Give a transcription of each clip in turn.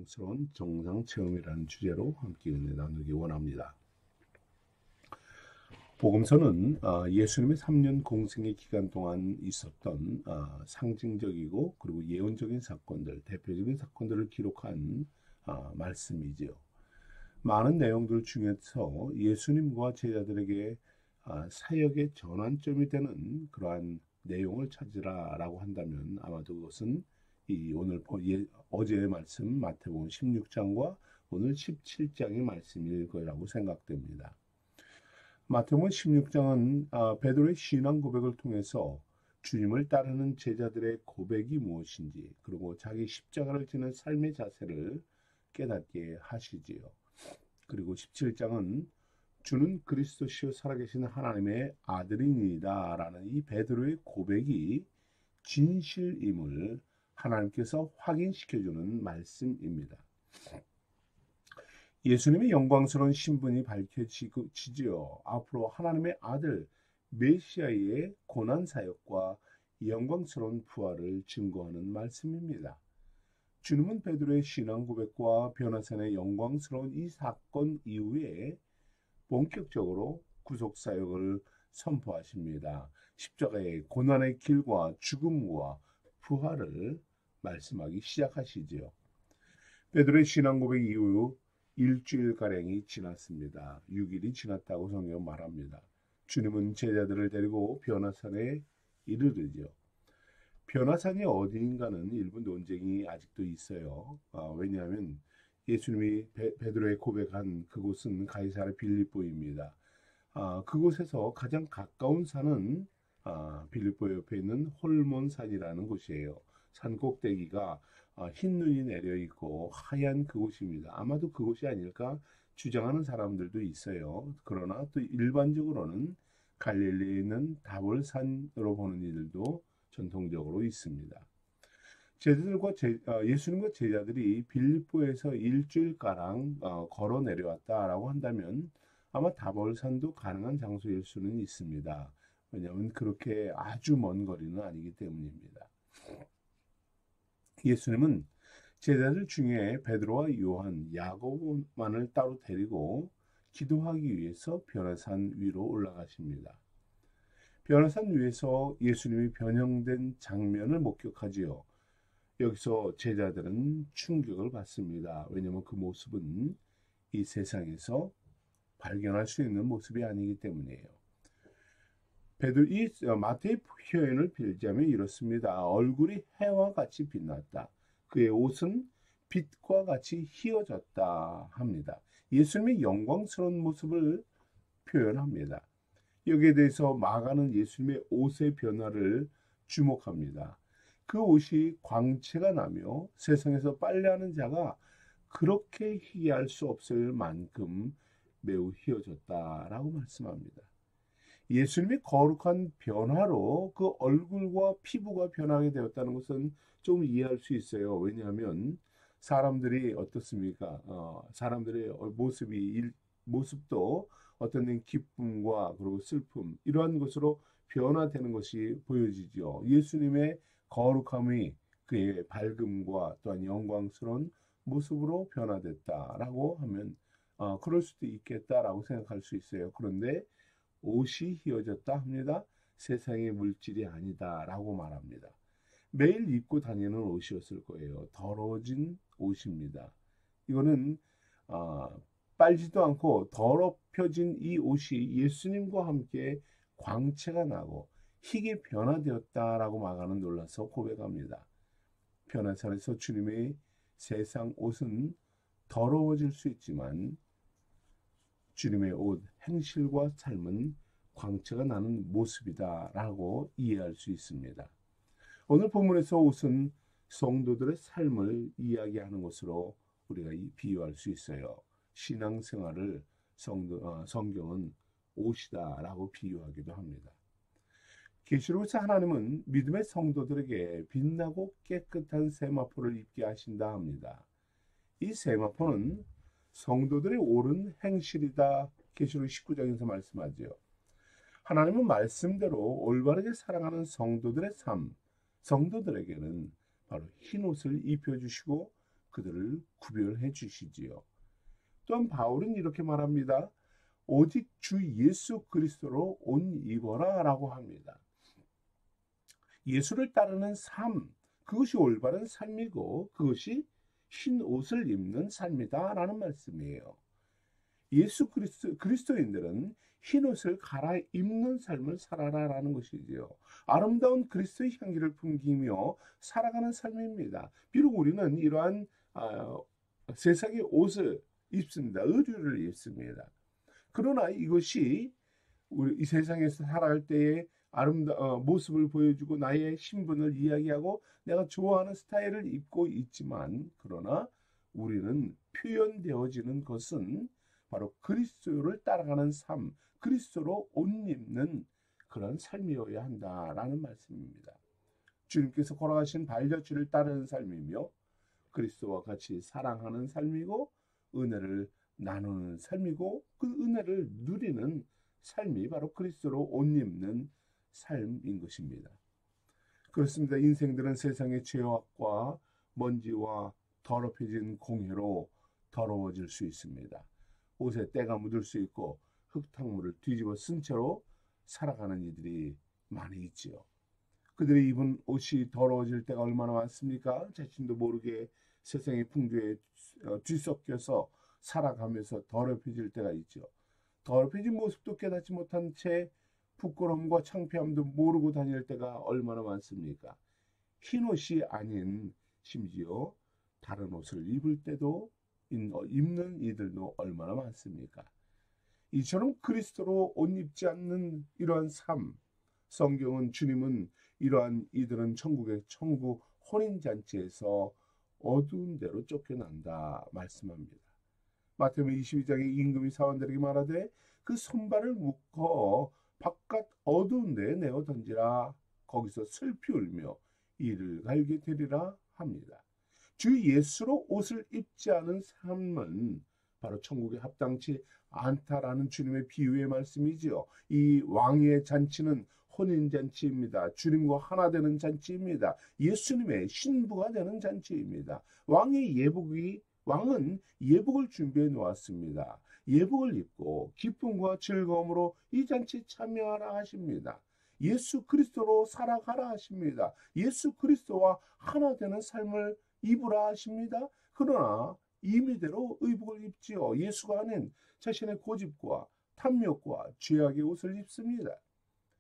영광스러운 정상 체험이라는 주제로 함께 은혜 나누기 원합니다. 복음서는 예수님의 3년 공생의 기간 동안 있었던 상징적이고 그리고 예언적인 사건들, 대표적인 사건들을 기록한 말씀이지요. 많은 내용들 중에서 예수님과 제자들에게 사역의 전환점이 되는 그러한 내용을 찾으라라고 한다면 아마도 그것은 이 오늘 어제의 말씀 마태복음 16장과 오늘 17장의 말씀일 거라고 생각됩니다. 마태복음 16장은 베드로의 신앙 고백을 통해서 주님을 따르는 제자들의 고백이 무엇인지 그리고 자기 십자가를 지는 삶의 자세를 깨닫게 하시지요. 그리고 17장은 주는 그리스도시요 살아계신 하나님의 아들이니이다 라는 이 베드로의 고백이 진실임을 하나님께서 확인시켜주는 말씀입니다. 예수님의 영광스러운 신분이 밝혀지지요. 앞으로 하나님의 아들 메시아의 고난사역과 영광스러운 부활을 증거하는 말씀입니다. 주님은 베드로의 신앙 고백과 변화산의 영광스러운 이 사건 이후에 본격적으로 구속사역을 선포하십니다. 십자가의 고난의 길과 죽음과 부활을 말씀하기 시작하시지요. 베드로의 신앙 고백 이후 일주일가량이 지났습니다. 6일이 지났다고 성경 말합니다. 주님은 제자들을 데리고 변화산에 이르르죠. 변화산이 어디인가는 일부 논쟁이 아직도 있어요. 왜냐하면 예수님이 베드로의 고백한 그곳은 가이사랴 빌립보입니다. 그곳에서 가장 가까운 산은 빌립보 옆에 있는 홀몬산이라는 곳이에요. 산 꼭대기가 흰 눈이 내려 있고 하얀 그곳입니다. 아마도 그곳이 아닐까 주장하는 사람들도 있어요. 그러나 또 일반적으로는 갈릴리에 있는 다볼산으로 보는 이들도 전통적으로 있습니다. 예수님과 제자들이 빌립보에서 일주일가량 걸어 내려왔다라고 한다면 아마 다볼산도 가능한 장소일 수는 있습니다. 왜냐하면 그렇게 아주 먼 거리는 아니기 때문입니다. 예수님은 제자들 중에 베드로와 요한, 야고보만을 따로 데리고 기도하기 위해서 변화산 위로 올라가십니다. 변화산 위에서 예수님이 변형된 장면을 목격하지요. 여기서 제자들은 충격을 받습니다. 왜냐하면 그 모습은 이 세상에서 발견할 수 있는 모습이 아니기 때문이에요. 이 마태의 표현을 빌자면 이렇습니다. 얼굴이 해와 같이 빛났다. 그의 옷은 빛과 같이 희어졌다 합니다. 예수님의 영광스러운 모습을 표현합니다. 여기에 대해서 마가는 예수님의 옷의 변화를 주목합니다. 그 옷이 광채가 나며 세상에서 빨래하는 자가 그렇게 희귀할 수 없을 만큼 매우 희어졌다라고 말씀합니다. 예수님의 거룩한 변화로 그 얼굴과 피부가 변하게 되었다는 것은 좀 이해할 수 있어요. 왜냐하면 사람들이 어떻습니까? 사람들의 모습도 어떤 데는 기쁨과 그리고 슬픔 이러한 것으로 변화되는 것이 보여지죠. 예수님의 거룩함이 그의 밝음과 또한 영광스러운 모습으로 변화됐다라고 하면 그럴 수도 있겠다라고 생각할 수 있어요. 그런데 옷이 휘어졌다 합니다. 세상의 물질이 아니다라고 말합니다. 매일 입고 다니는 옷이었을 거예요. 더러워진 옷입니다. 이거는 빨지도 않고 더럽혀진 이 옷이 예수님과 함께 광채가 나고 희게 변화되었다라고 마가는 놀라서 고백합니다. 변화산에서 주님의 세상 옷은 더러워질 수 있지만 주님의 옷, 행실과 삶은 광채가 나는 모습이다라고 이해할 수 있습니다. 오늘 본문에서 옷은 성도들의 삶을 이야기하는 것으로 우리가 비유할 수 있어요. 신앙생활을 성경은 옷이다라고 비유하기도 합니다. 계시록에서 하나님은 믿음의 성도들에게 빛나고 깨끗한 세마포를 입게 하신다 합니다. 이 세마포는 성도들의 옳은 행실이다. 계시록 19장에서 말씀하지요. 하나님은 말씀대로 올바르게 살아가는 성도들의 삶, 성도들에게는 바로 흰 옷을 입혀주시고 그들을 구별해 주시지요. 또한 바울은 이렇게 말합니다. 오직 주 예수 그리스도로 옷 입어라 라고 합니다. 예수를 따르는 삶, 그것이 올바른 삶이고 그것이 흰 옷을 입는 삶이다 라는 말씀이에요. 예수 그리스도인들은 흰 옷을 갈아입는 삶을 살아라라는 것이지요. 아름다운 그리스도의 향기를 풍기며 살아가는 삶입니다. 비록 우리는 이러한 세상의 옷을 입습니다. 의류를 입습니다. 그러나 이것이 우리 이 세상에서 살아갈 때의 모습을 보여주고 나의 신분을 이야기하고 내가 좋아하는 스타일을 입고 있지만, 그러나 우리는 표현되어지는 것은 바로 그리스도를 따라가는 삶, 그리스도로 옷 입는 그런 삶이어야 한다라는 말씀입니다. 주님께서 걸어가신 발자취를 따르는 삶이며 그리스도와 같이 사랑하는 삶이고 은혜를 나누는 삶이고 그 은혜를 누리는 삶이 바로 그리스도로 옷 입는 삶인 것입니다. 그렇습니다. 인생들은 세상의 죄악과 먼지와 더럽혀진 공해로 더러워질 수 있습니다. 옷에 때가 묻을 수 있고 흙탕물을 뒤집어 쓴 채로 살아가는 이들이 많이 있지요. 그들이 입은 옷이 더러워질 때가 얼마나 많습니까? 자신도 모르게 세상의 풍조에 뒤섞여서 살아가면서 더럽혀질 때가 있죠. 더럽혀진 모습도 깨닫지 못한 채 부끄러움과 창피함도 모르고 다닐 때가 얼마나 많습니까? 흰 옷이 아닌 심지어 다른 옷을 입을 때도 입는 이들도 얼마나 많습니까? 이처럼 그리스도로 옷 입지 않는 이러한 삶, 성경은 주님은 이러한 이들은 천국 혼인잔치에서 어두운 데로 쫓겨난다 말씀합니다. 마태복음 22장에 임금이 사원들에게 말하되 그 손발을 묶어 바깥 어두운 데에 내어 던지라. 거기서 슬피 울며 이를 갈게 되리라 합니다. 주 예수로 옷을 입지 않은 삶은 바로 천국에 합당치 않다라는 주님의 비유의 말씀이지요. 이 왕의 잔치는 혼인잔치입니다. 주님과 하나 되는 잔치입니다. 예수님의 신부가 되는 잔치입니다. 왕은 예복을 준비해 놓았습니다. 예복을 입고 기쁨과 즐거움으로 이 잔치에 참여하라 하십니다. 예수 그리스도로 살아가라 하십니다. 예수 그리스도와 하나 되는 삶을 입으라 하십니다. 그러나 임의대로 의복을 입지요. 예수가 아닌 자신의 고집과 탐욕과 죄악의 옷을 입습니다.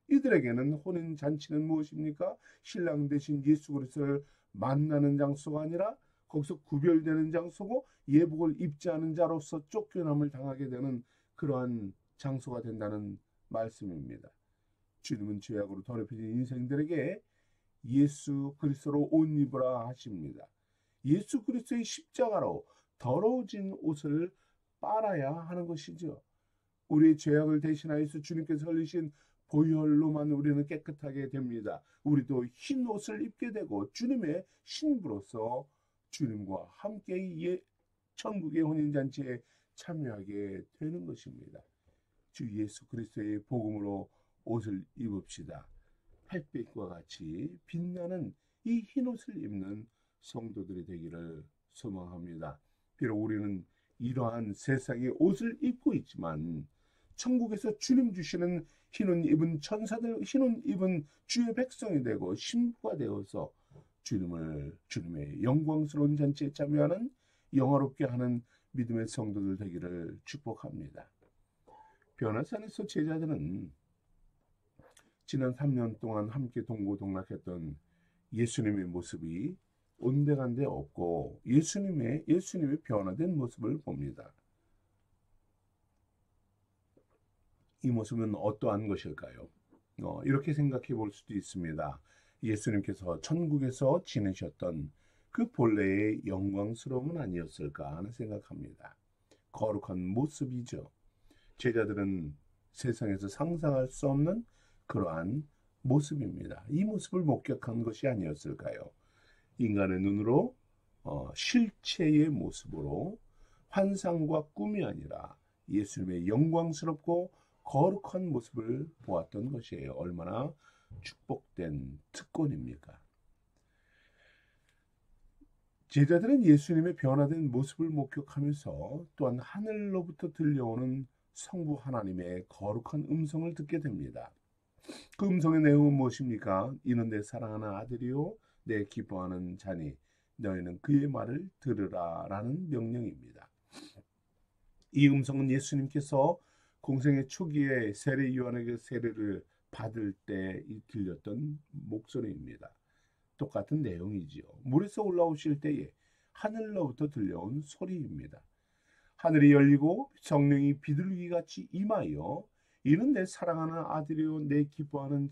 이들에게는 혼인 잔치는 무엇입니까? 신랑 대신 예수 그리스도를 만나는 장소가 아니라 거기서 구별되는 장소고 예복을 입지 않은 자로서 쫓겨남을 당하게 되는 그러한 장소가 된다는 말씀입니다. 주님은 죄악으로 더럽혀진 인생들에게 예수 그리스도로 옷 입으라 하십니다. 예수 그리스도의 십자가로 더러워진 옷을 빨아야 하는 것이죠. 우리의 죄악을 대신하여서 주님께서 흘리신 보혈로만 우리는 깨끗하게 됩니다. 우리도 흰 옷을 입게 되고 주님의 신부로서 주님과 함께 천국의 혼인잔치에 참여하게 되는 것입니다. 주 예수 그리스도의 복음으로 옷을 입읍시다. 햇빛과 같이 빛나는 이 흰 옷을 입는 성도들이 되기를 소망합니다. 비록 우리는 이러한 세상의 옷을 입고 있지만 천국에서 주님 주시는 흰 옷 입은 천사들, 흰 옷 입은 주의 백성이 되고 신부가 되어서 주님의 영광스러운 잔치에 참여하는 영화롭게 하는 믿음의 성도들 되기를 축복합니다. 변화산에서 제자들은 지난 3년 동안 함께 동고동락했던 예수님의 모습이 온데간데 없고 예수님의 변화된 모습을 봅니다. 이 모습은 어떠한 것일까요? 이렇게 생각해 볼 수도 있습니다. 예수님께서 천국에서 지내셨던 그 본래의 영광스러움은 아니었을까 하는 생각합니다. 거룩한 모습이죠. 제자들은 세상에서 상상할 수 없는 그러한 모습입니다. 이 모습을 목격한 것이 아니었을까요? 인간의 눈으로 실체의 모습으로 환상과 꿈이 아니라 예수님의 영광스럽고 거룩한 모습을 보았던 것이에요. 얼마나 축복된 특권입니까? 제자들은 예수님의 변화된 모습을 목격하면서 또한 하늘로부터 들려오는 성부 하나님의 거룩한 음성을 듣게 됩니다. 그 음성의 내용은 무엇입니까? 이는 내 사랑하는 아들이요 내 기뻐하는 자니 너희는 그의 말을 들으라 라는 명령입니다. 이 음성은 예수님께서 공생의 초기에 세례 요한에게 세례를 받을 때 들렸던 목소리입니다. 똑같은 내용이지요. 물에서 올라오실 때에 하늘로부터 들려온 소리입니다. 하늘이 열리고 성령이 비둘기같이 임하여 이는 내 사랑하는 아들이요 내 기뻐하는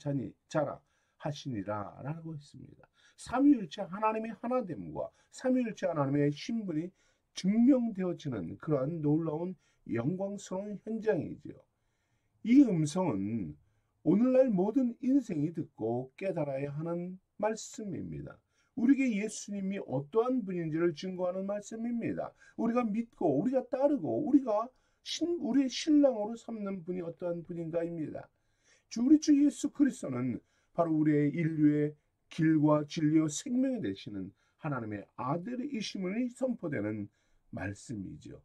자라 하시니라 라고 했습니다. 삼위일체 하나님의 하나됨과 삼위일체 하나님의 신분이 증명되어지는 그러한 놀라운 영광스러운 현장이지요. 이 음성은 오늘날 모든 인생이 듣고 깨달아야 하는 말씀입니다. 우리에게 예수님이 어떠한 분인지를 증거하는 말씀입니다. 우리가 믿고 우리가 따르고 우리의 신랑으로 삼는 분이 어떠한 분인가입니다. 우리 주 예수 그리스도는 바로 우리의 인류의 길과 진리와 생명이 되시는 하나님의 아들이심을 선포되는 말씀이죠.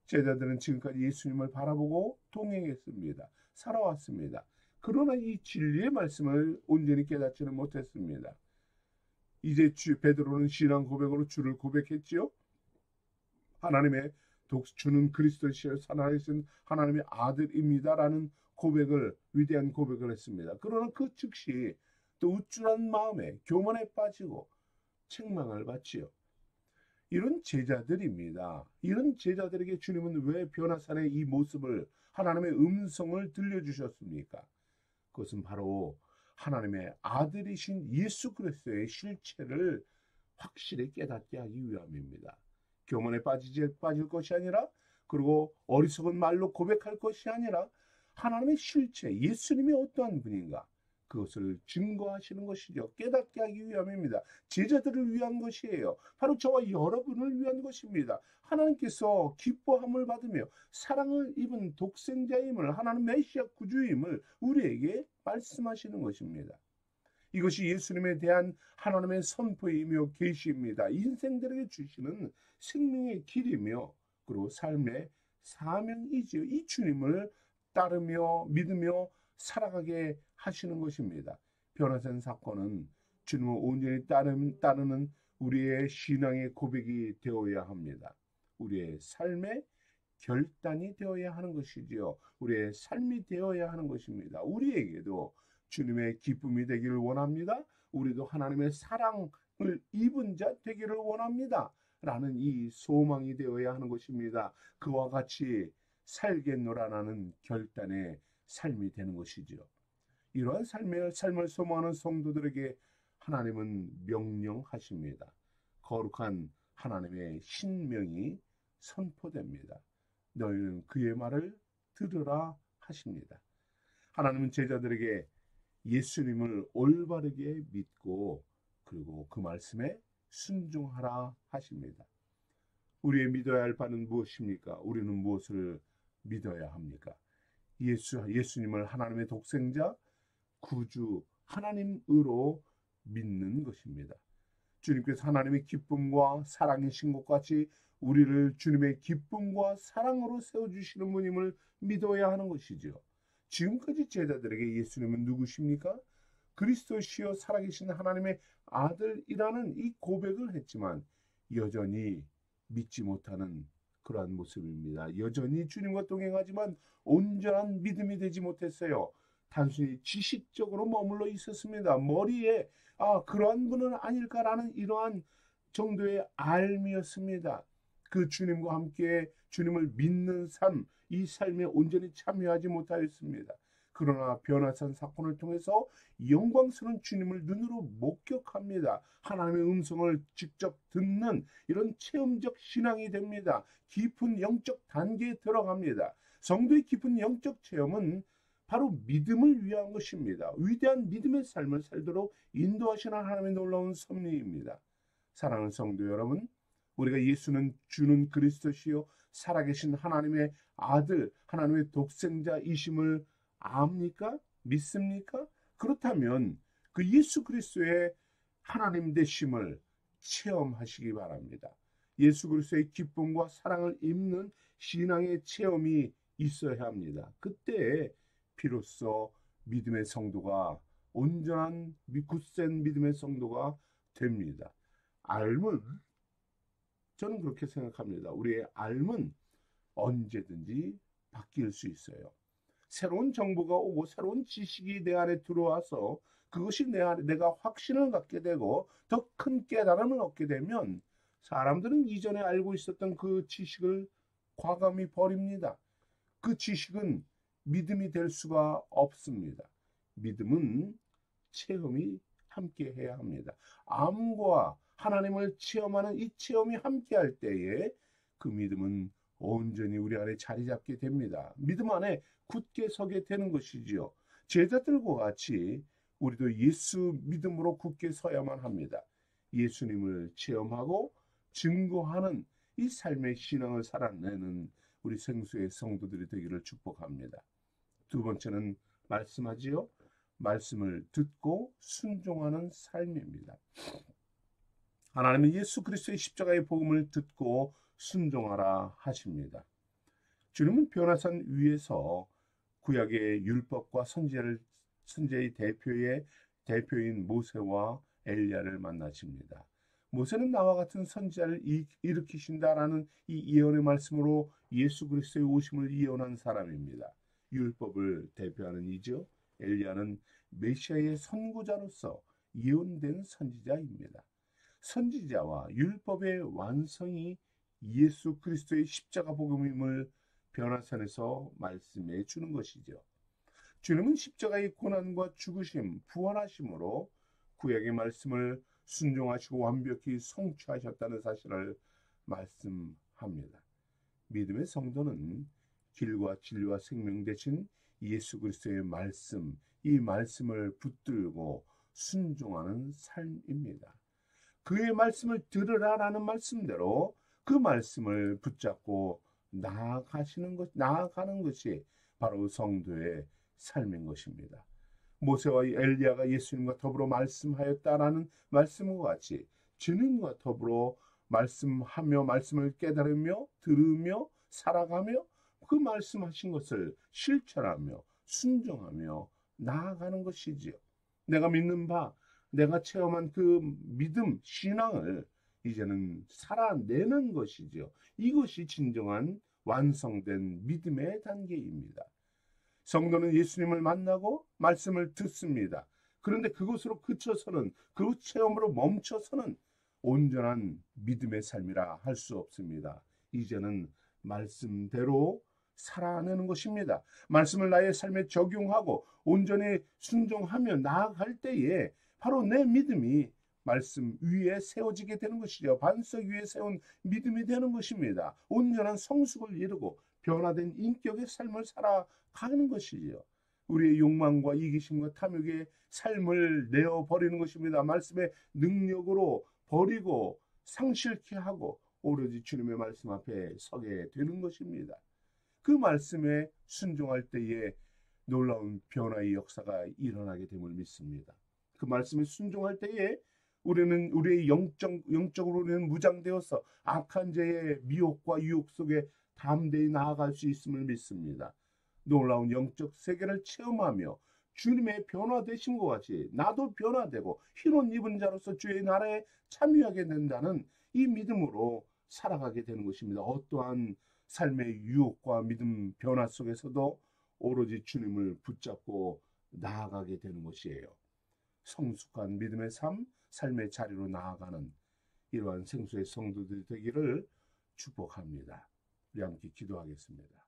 제자들은 지금까지 예수님을 바라보고 동행했습니다. 살아왔습니다. 그러나 이 진리의 말씀을 온전히 깨닫지는 못했습니다. 이제 베드로는 신앙 고백으로 주를 고백했지요. 주는 그리스도시여 살아계신 하나님의 아들입니다라는 위대한 고백을 했습니다. 그러나 그 즉시 또 우쭐한 마음에 교만에 빠지고 책망을 받지요. 이런 제자들입니다. 이런 제자들에게 주님은 왜 변화산의 이 모습을 하나님의 음성을 들려주셨습니까? 그것은 바로 하나님의 아들이신 예수 그리스도의 실체를 확실히 깨닫게 하기 위함입니다. 교만에 빠질 것이 아니라 그리고 어리석은 말로 고백할 것이 아니라 하나님의 실체, 예수님이 어떠한 분인가 그것을 증거하시는 것이죠. 깨닫게 하기 위함입니다. 제자들을 위한 것이에요. 바로 저와 여러분을 위한 것입니다. 하나님께서 기뻐함을 받으며 사랑을 입은 독생자임을 하나님 메시아 구주임을 우리에게 말씀하시는 것입니다. 이것이 예수님에 대한 하나님의 선포이며 계시입니다. 인생들에게 주시는 생명의 길이며 그리고 삶의 사명이지요. 이 주님을 따르며 믿으며 살아가게 하시는 것입니다. 변화된 사건은 주님을 온전히 따르는 우리의 신앙의 고백이 되어야 합니다. 우리의 삶의 결단이 되어야 하는 것이지요. 우리의 삶이 되어야 하는 것입니다. 우리에게도 주님의 기쁨이 되기를 원합니다. 우리도 하나님의 사랑을 입은 자 되기를 원합니다. 라는 이 소망이 되어야 하는 것입니다. 그와 같이 살겠노라라는 결단의 삶이 되는 것이지요. 이러한 삶을 소망하는 성도들에게 하나님은 명령하십니다. 거룩한 하나님의 신명이 선포됩니다. 너희는 그의 말을 들으라 하십니다. 하나님은 제자들에게 예수님을 올바르게 믿고 그리고 그 말씀에 순종하라 하십니다. 우리의 믿어야 할 바는 무엇입니까? 우리는 무엇을 믿어야 합니까? 예수님을 하나님의 독생자, 구주, 하나님으로 믿는 것입니다. 주님께서 하나님의 기쁨과 사랑이신 것 같이 우리를 주님의 기쁨과 사랑으로 세워주시는 분임을 믿어야 하는 것이죠. 지금까지 제자들에게 예수님은 누구십니까? 그리스도시요 살아계신 하나님의 아들이라는 이 고백을 했지만 여전히 믿지 못하는 그러한 모습입니다. 여전히 주님과 동행하지만 온전한 믿음이 되지 못했어요. 단순히 지식적으로 머물러 있었습니다. 머리에 그러한 분은 아닐까라는 이러한 정도의 알미였습니다. 그 주님과 함께 주님을 믿는 삶, 이 삶에 온전히 참여하지 못하였습니다. 그러나 변화산 사건을 통해서 영광스러운 주님을 눈으로 목격합니다. 하나님의 음성을 직접 듣는 이런 체험적 신앙이 됩니다. 깊은 영적 단계에 들어갑니다. 성도의 깊은 영적 체험은 바로 믿음을 위한 것입니다. 위대한 믿음의 삶을 살도록 인도하시는 하나님의 놀라운 섭리입니다. 사랑하는 성도 여러분, 우리가 예수는 주는 그리스도시요 살아계신 하나님의 아들, 하나님의 독생자이심을 압니까? 믿습니까? 그렇다면 그 예수 그리스도의 하나님 되심을 체험하시기 바랍니다. 예수 그리스도의 기쁨과 사랑을 입는 신앙의 체험이 있어야 합니다. 그때 비로소 믿음의 성도가 온전한 굳센 믿음의 성도가 됩니다. 삶은 저는 그렇게 생각합니다. 우리의 삶은 언제든지 바뀔 수 있어요. 새로운 정보가 오고 새로운 지식이 내 안에 들어와서 그것이 내 안에 내가 확신을 갖게 되고 더 큰 깨달음을 얻게 되면 사람들은 이전에 알고 있었던 그 지식을 과감히 버립니다. 그 지식은 믿음이 될 수가 없습니다. 믿음은 체험이 함께 해야 합니다. 암과 하나님을 체험하는 이 체험이 함께 할 때에 그 믿음은 온전히 우리 안에 자리 잡게 됩니다. 믿음 안에 굳게 서게 되는 것이지요. 제자들과 같이 우리도 예수 믿음으로 굳게 서야만 합니다. 예수님을 체험하고 증거하는 이 삶의 신앙을 살아내는 우리 생수의 성도들이 되기를 축복합니다. 두 번째는 말씀하지요. 말씀을 듣고 순종하는 삶입니다. 하나님은 예수 그리스도의 십자가의 복음을 듣고 순종하라 하십니다. 주님은 변화산 위에서 구약의 율법과 선지자의 대표인 모세와 엘리야를 만나십니다. 모세는 나와 같은 선지자를 일으키신다라는 이 예언의 말씀으로 예수 그리스도의 오심을 예언한 사람입니다. 율법을 대표하는 이죠. 엘리야는 메시아의 선구자로서 예언된 선지자입니다. 선지자와 율법의 완성이 예수 그리스도의 십자가 복음임을 변화산에서 말씀해 주는 것이죠. 주님은 십자가의 고난과 죽으심, 부활하심으로 구약의 말씀을 순종하시고 완벽히 성취하셨다는 사실을 말씀합니다. 믿음의 성도는 길과 진리와 생명 되신 예수 그리스도의 말씀, 이 말씀을 붙들고 순종하는 삶입니다. 그의 말씀을 들으라라는 말씀대로 그 말씀을 붙잡고 나아가는 것이 바로 성도의 삶인 것입니다. 모세와 엘리야가 예수님과 더불어 말씀하였다라는 말씀과 같이 주님과 더불어 말씀하며 말씀을 깨달으며 들으며 살아가며 그 말씀하신 것을 실천하며 순종하며 나아가는 것이지요. 내가 믿는 바, 내가 체험한 그 믿음, 신앙을 이제는 살아내는 것이지요. 이것이 진정한 완성된 믿음의 단계입니다. 성도는 예수님을 만나고 말씀을 듣습니다. 그런데 그것으로 그쳐서는, 그 체험으로 멈춰서는 온전한 믿음의 삶이라 할 수 없습니다. 이제는 말씀대로 살아내는 것입니다. 말씀을 나의 삶에 적용하고 온전히 순종하며 나아갈 때에 바로 내 믿음이 말씀 위에 세워지게 되는 것이죠. 반석 위에 세운 믿음이 되는 것입니다. 온전한 성숙을 이루고 변화된 인격의 삶을 살아가는 것이죠. 우리의 욕망과 이기심과 탐욕의 삶을 내어버리는 것입니다. 말씀의 능력으로 버리고 상실케 하고 오로지 주님의 말씀 앞에 서게 되는 것입니다. 그 말씀에 순종할 때에 놀라운 변화의 역사가 일어나게 됨을 믿습니다. 그 말씀에 순종할 때에 우리는 우리의 영적으로 우리는 무장되어서 악한 죄의 미혹과 유혹 속에 담대히 나아갈 수 있음을 믿습니다. 놀라운 영적 세계를 체험하며 주님의 변화되심과 같이 나도 변화되고 흰옷 입은 자로서 주의 나라에 참여하게 된다는 이 믿음으로 살아가게 되는 것입니다. 어떠한 삶의 유혹과 믿음 변화 속에서도 오로지 주님을 붙잡고 나아가게 되는 것이에요. 성숙한 믿음의 삶의 자리로 나아가는 이러한 생수의 성도들이 되기를 축복합니다. 우리 함께 기도하겠습니다.